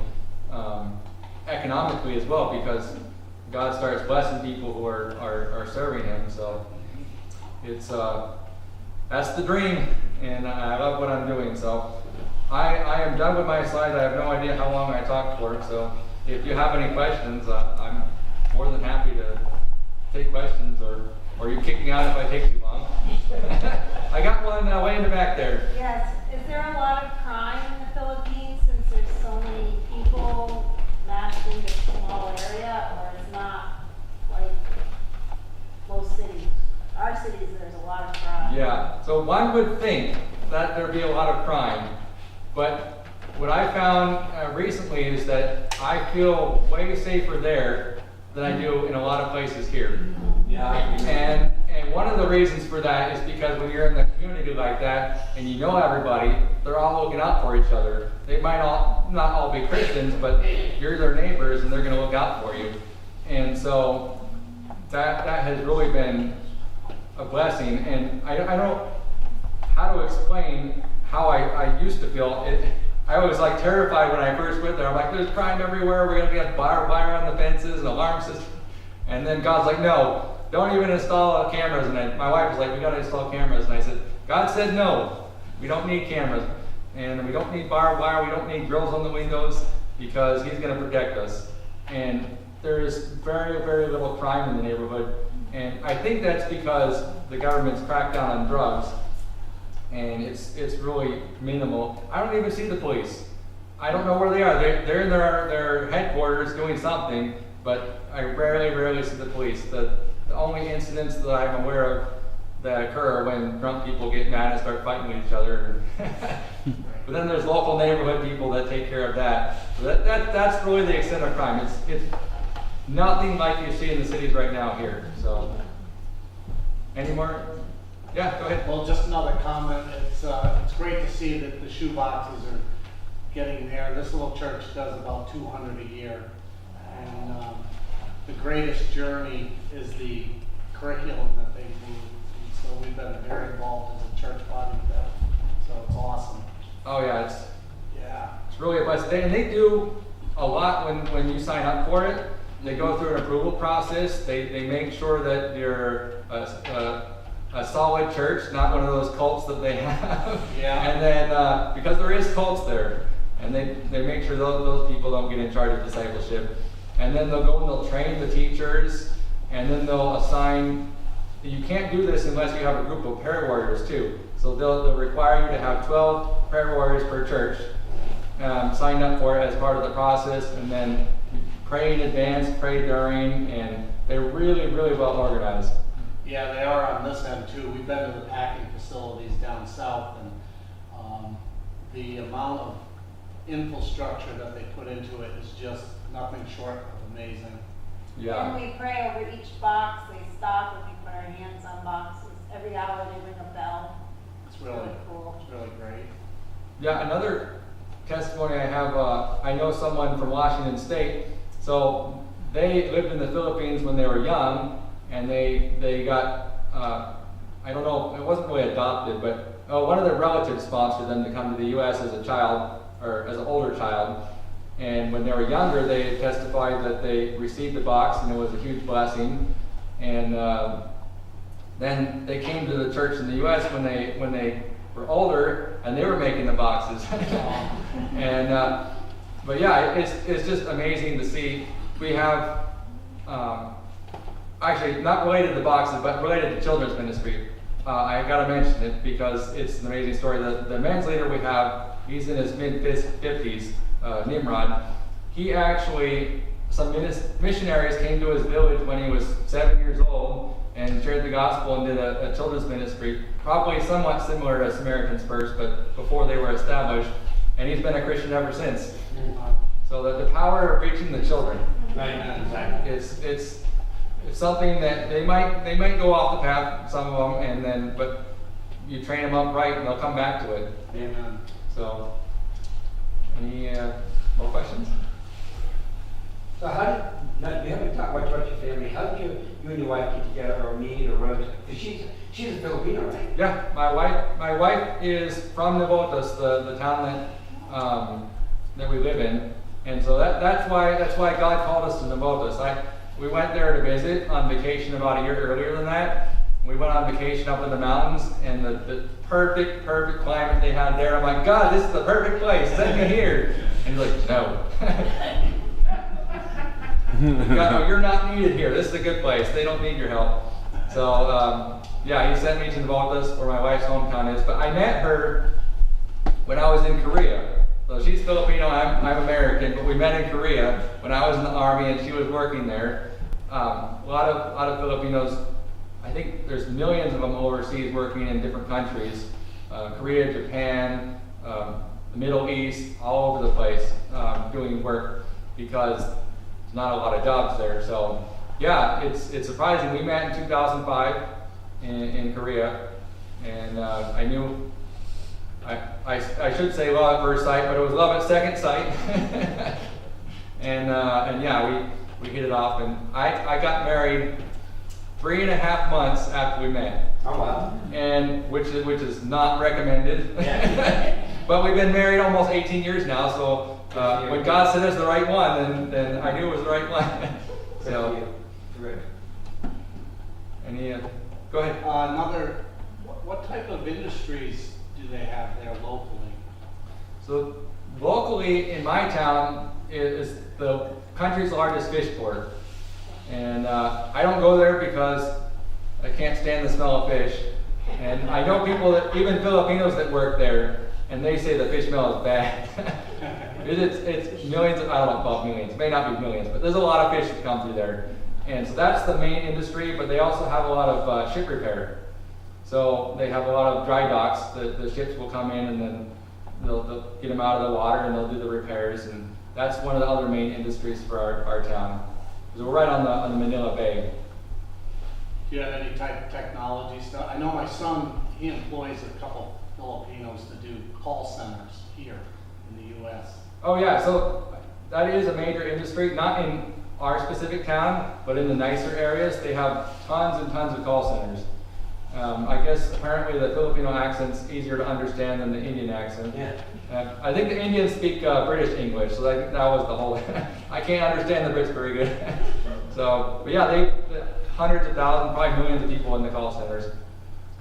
economically as well, because God starts blessing people who are serving Him. So it's that's the dream, and I love what I'm doing. So I am done with my slides. I have no idea how long I talked for. So if you have any questions, I'm more than happy to take questions, or you kick me out if I take too long. I got one way in the back there.
Yes. Is there a lot of crime in the Philippines, since there's so many people massed in a small area, or it's not like most cities? Our cities, there's a lot of crime.
Yeah, so one would think that there'd be a lot of crime, but what I found recently is that I feel way safer there than I do in a lot of places here.
Yeah.
And one of the reasons for that is because when you're in the community like that and you know everybody, they're all looking out for each other. They might not all be Christians, but you're their neighbors and they're going to look out for you. And so that has really been a blessing. And I don't know how to explain how I used to feel. I was like terrified when I first went there. I'm like, there's crime everywhere. We're going to get barbed wire on the fences and alarm system. And then God's like, no, don't even install cameras. And my wife was like, we got to install cameras. And I said, God said no, we don't need cameras. And we don't need barbed wire. We don't need grills on the windows, because He's going to protect us. And there is very, very little crime in the neighborhood. And I think that's because the government's cracked down on drugs. And it's really minimal. I don't even see the police. I don't know where they are. They're in their headquarters doing something, but I rarely see the police. The only incidents that I'm aware of that occur when drunk people get mad and start fighting with each other. But then there's local neighborhood people that take care of that. So that's really the extent of crime. It's nothing like you see in the cities right now here. So, any more? Yeah, go ahead.
Well, just another comment. It's great to see that the shoe boxes are getting there. This little church does about 200 a year, and the greatest journey is the curriculum that they move. And so we've been very involved as a church body with that. So it's awesome.
Oh yeah,
Yeah.
it's really a blessing. And they do a lot when you sign up for it. they go through an approval process. They make sure that you're a solid church, not one of those cults that they have.
Yeah.
And then, because there is cults there, and they make sure those people don't get in charge of discipleship. And then they'll go and they'll train the teachers, and then they'll assign, you can't do this unless you have a group of prayer warriors too. So they'll require you to have 12 prayer warriors per church signed up for it as part of the process, and then pray in advance, pray during, and they're really, really well organized.
Yeah, they are on this end too. We've been to the packing facilities down south, and the amount of infrastructure that they put into it is just nothing short of amazing.
Yeah.
And we pray over each box, they stop and we put our hands on boxes. Every hour they ring a bell.
It's really
cool.
It's really great.
Yeah, another testimony I have, I know someone from Washington State. So they lived in the Philippines when they were young, and they got, I don't know, it wasn't really adopted, but one of their relatives sponsored them to come to the U.S. as a child, or as an older child. And when they were younger, they testified that they received the box, and it was a huge blessing. And then they came to the church in the U.S. when they were older, and they were making the boxes. And but yeah, it's just amazing to see. We have actually not related to boxes, but related to children's ministry. I got to mention it because it's an amazing story. The men's leader we have, he's in his mid-50s, Nimrod. He actually, some missionaries came to his village when he was 7 years old and shared the gospel and did a children's ministry, probably somewhat similar to Samaritans First, but before they were established. And he's been a Christian ever since. So that the power of reaching the children, it's something that they might go off the path, some of them, and then but you train them up right and they'll come back to it.
Amen.
So, any more questions?
So how did, you haven't talked much about your family. How did you and your wife get together or meet or run? Because she's a Filipino, right?
Yeah, my wife is from Navotas, the town that we live in, and so that's why God called us to Navotas. We went there to visit on vacation about a year earlier than that. We went on vacation up in the mountains, and the perfect climate they had there. I'm like, God, this is the perfect place. Send me here. And he's like, no. God, you're not needed here. This is a good place. They don't need your help. So, yeah, he sent me to Navotas, where my wife's hometown is. But I met her when I was in Korea. So she's Filipino, I'm American, but we met in Korea when I was in the Army and she was working there. A lot of Filipinos, I think there's millions of them overseas working in different countries. Korea, Japan, the Middle East, all over the place doing work because there's not a lot of jobs there. So yeah, it's surprising. We met in 2005 in Korea, and I knew, I should say love at first sight, but it was love at second sight. and yeah, we hit it off, and I got married 3.5 months after we met.
Oh wow!
And which is not recommended. But we've been married almost 18 years now, so when God said it's the right one, then I knew it was the right one. So, any go ahead.
What type of industries do they have there locally?
So locally in my town is the country's largest fish port. And I don't go there because I can't stand the smell of fish. And I know people that, even Filipinos that work there, and they say the fish smell is bad. It's millions, I don't know about millions, it may not be millions, but there's a lot of fish that come through there. And so that's the main industry, but they also have a lot of ship repair. So they have a lot of dry docks. The ships will come in and then they'll get them out of the water and they'll do the repairs. And that's one of the other main industries for our town. So we're right on the Manila Bay.
Do you have any type of technology stuff? I know my son, he employs a couple Filipinos to do call centers here in the U.S.
Oh yeah, so that is a major industry, not in our specific town, but in the nicer areas. They have tons and tons of call centers. I guess apparently the Filipino accent's easier to understand than the Indian accent.
Yeah.
I think the Indians speak British English, so that was the whole. I can't understand the Brits very good. So, but yeah, they hundreds of thousands, probably millions of people in the call centers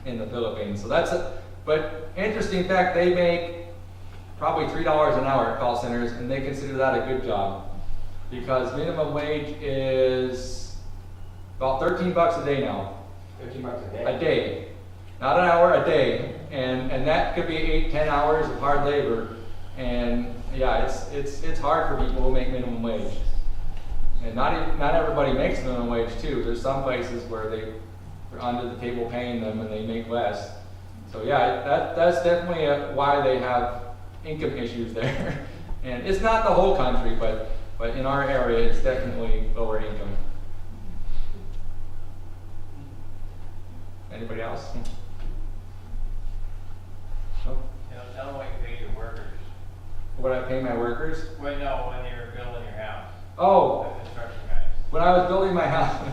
in the Philippines. So that's it. But interesting fact, they make probably $3 an hour at call centers, and they consider that a good job because minimum wage is about 13 bucks a day now.
13 bucks a day?
A day. Not an hour, a day. And that could be 8-10 hours of hard labor. And yeah, it's hard for people who make minimum wage. And not everybody makes minimum wage too. There's some places where they're under the table paying them and they make less. So yeah, that's definitely why they have income issues there. And it's not the whole country, but in our area, it's definitely lower income. Anybody else? No?
Tell them what you pay your workers.
What I pay my workers?
Well, no, when you're building your house.
Oh,
The construction guys.
when I was building my house,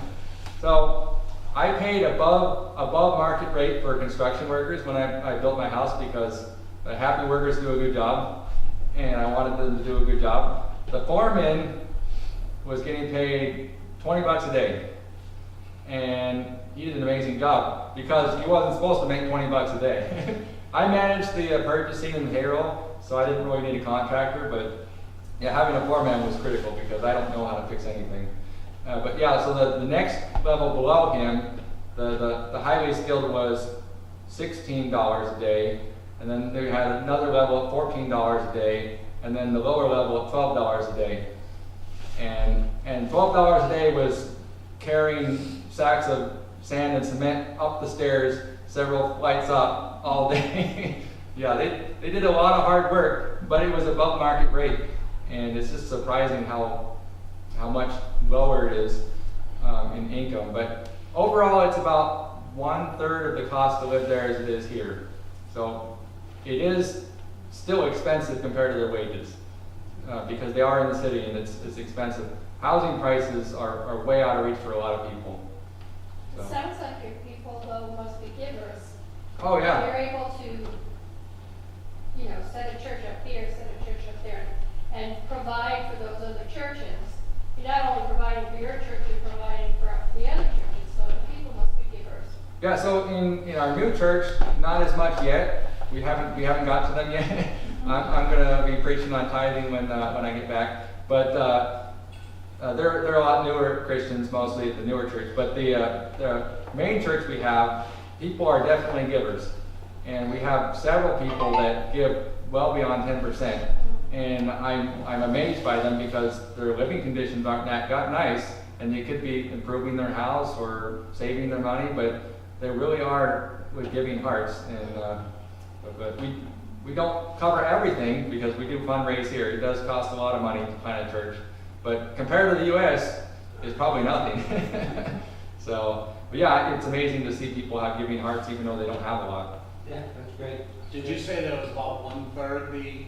so I paid above market rate for construction workers when I built my house because the happy workers do a good job, and I wanted them to do a good job. The foreman was getting paid 20 bucks a day, and he did an amazing job because he wasn't supposed to make 20 bucks a day. I managed the purchasing and payroll, so I didn't really need a contractor, but yeah, having a foreman was critical because I don't know how to fix anything. But yeah, so the next level below him, the highly skilled was $16 a day, and then they had another level at $14 a day, and then the lower level at $12 a day. And $12 a day was carrying sacks of sand and cement up the stairs, several flights up all day. Yeah, they did a lot of hard work, but it was above market rate. And it's just surprising how much lower it is in income. But overall, it's about 1/3 of the cost to live there as it is here. So it is still expensive compared to their wages because they are in the city and it's expensive. Housing prices are way out of reach for a lot of people.
It
So.
sounds like your people though must be givers.
Oh yeah.
They're able to, set a church up here, set a church up there, and provide for those other churches. You're not only providing for your church, you're providing for the other churches, so the people must be givers.
Yeah, so in our new church, not as much yet. We haven't got to them yet. I'm gonna be preaching on tithing when I get back. But they're a lot newer Christians, mostly at the newer church. But the main church we have, people are definitely givers, and we have several people that give well beyond 10%. And I'm amazed by them because their living conditions aren't that nice, and they could be improving their house or saving their money, but they really are with giving hearts. And but we don't cover everything because we do fundraise here. It does cost a lot of money to plant a church, but compared to the U.S., it's probably nothing. So, but yeah, it's amazing to see people have giving hearts even though they don't have a lot.
Yeah, that's great.
Did you say that it was about 1/3 the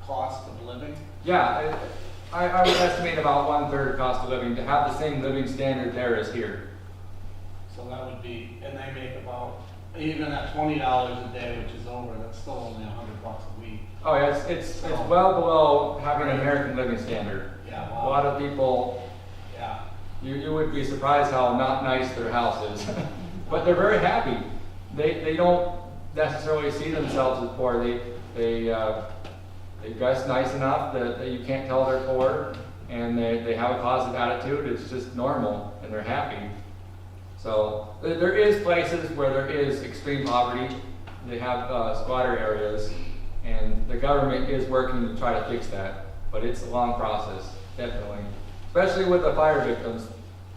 cost of living?
Yeah, I would estimate about 1/3 cost of living to have the same living standard there as here.
So that would be, and they make about, even at $20 a day, which is over, that's still only $100 a week.
Oh yeah, it's well below having an American living standard.
Yeah,
A
wow.
lot of people,
Yeah.
you would be surprised how not nice their house is, but they're very happy. They don't necessarily see themselves as poor. They dress nice enough that you can't tell they're poor, and they have a positive attitude. It's just normal, and they're happy. So there is places where there is extreme poverty. They have squatter areas, and the government is working to try to fix that. But it's a long process, definitely. Especially with the fire victims.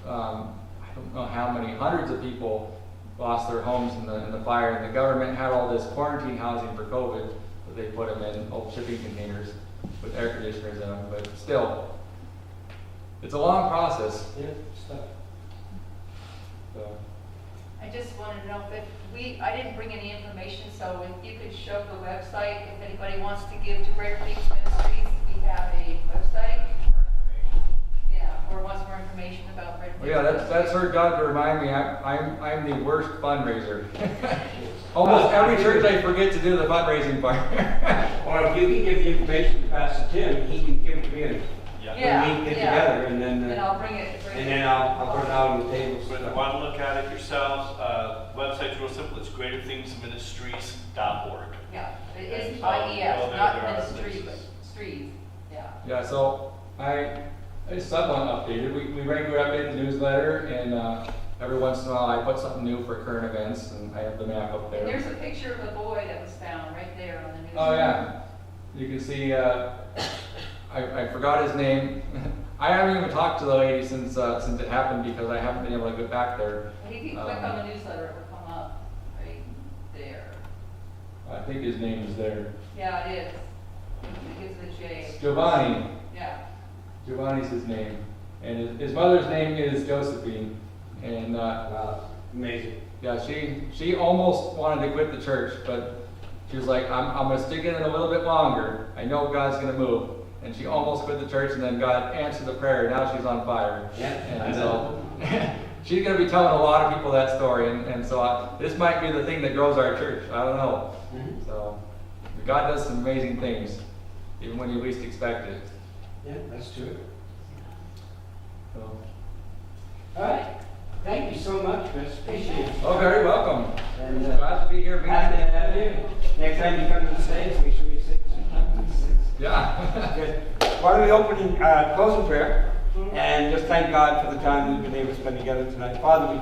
I don't know how many, hundreds of people lost their homes in the fire, and the government had all this quarantine housing for COVID that they put them in, old shipping containers with air conditioners in them. But still, it's a long process.
Yeah, stuff.
So.
I just wanted to know if I didn't bring any information, so if you could show the website, if anybody wants to give to Greater Things Ministries, we have a website. Yeah, or wants more information. information about Bread and
Well, yeah, that's her job to remind me, I'm the worst fundraiser. Almost every church I forget to do the fundraising part.
Or if you can give the information to Pastor Tim, he can give it to me. And
Yeah,
we can get
yeah.
together and then,
And I'll bring it.
and then I'll put it out on the table.
But if you want to look at it yourselves, website's real simple, it's greaterthingsministries.org.
Yeah, it
And
is
so,
IES,
there
not
are
ministry, but
places.
streets, yeah.
Yeah, so it's somewhat updated. We regularly update the newsletter, and every once in a while I put something new for current events, and I have the map up
And there's
there.
a picture of the boy that was found right there on the news.
Oh, yeah. You can see, I forgot his name. I haven't even talked to the lady since it happened because I haven't been able to get back there.
If you click on the newsletter, it will come up right there.
I think his name is there.
Yeah, it is. It gives it a J.
It's Giovanni.
Yeah.
Giovanni's his name. And his mother's name is Josephine. And
Wow, amazing.
yeah, she almost wanted to quit the church, but she was like, I'm going to stick in it a little bit longer. I know God's going to move. And she almost quit the church, and then God answered the prayer. Now she's on fire.
Yeah,
And
I
so she's going to be telling a lot of people that story. And so this might be the thing that grows our church. I don't know.
Mhm.
So God does some amazing things, even when you least expect it.
Yeah, that's true.
So.
All right. Thank you so much, Chris. Appreciate it.
Oh, very welcome.
And
Glad to be here.
happy to have you. Next time you come to the States, make sure you say something.
Yeah.
Good. Why don't we open in closing prayer and just thank God for the time we've been able to spend together tonight. Father, we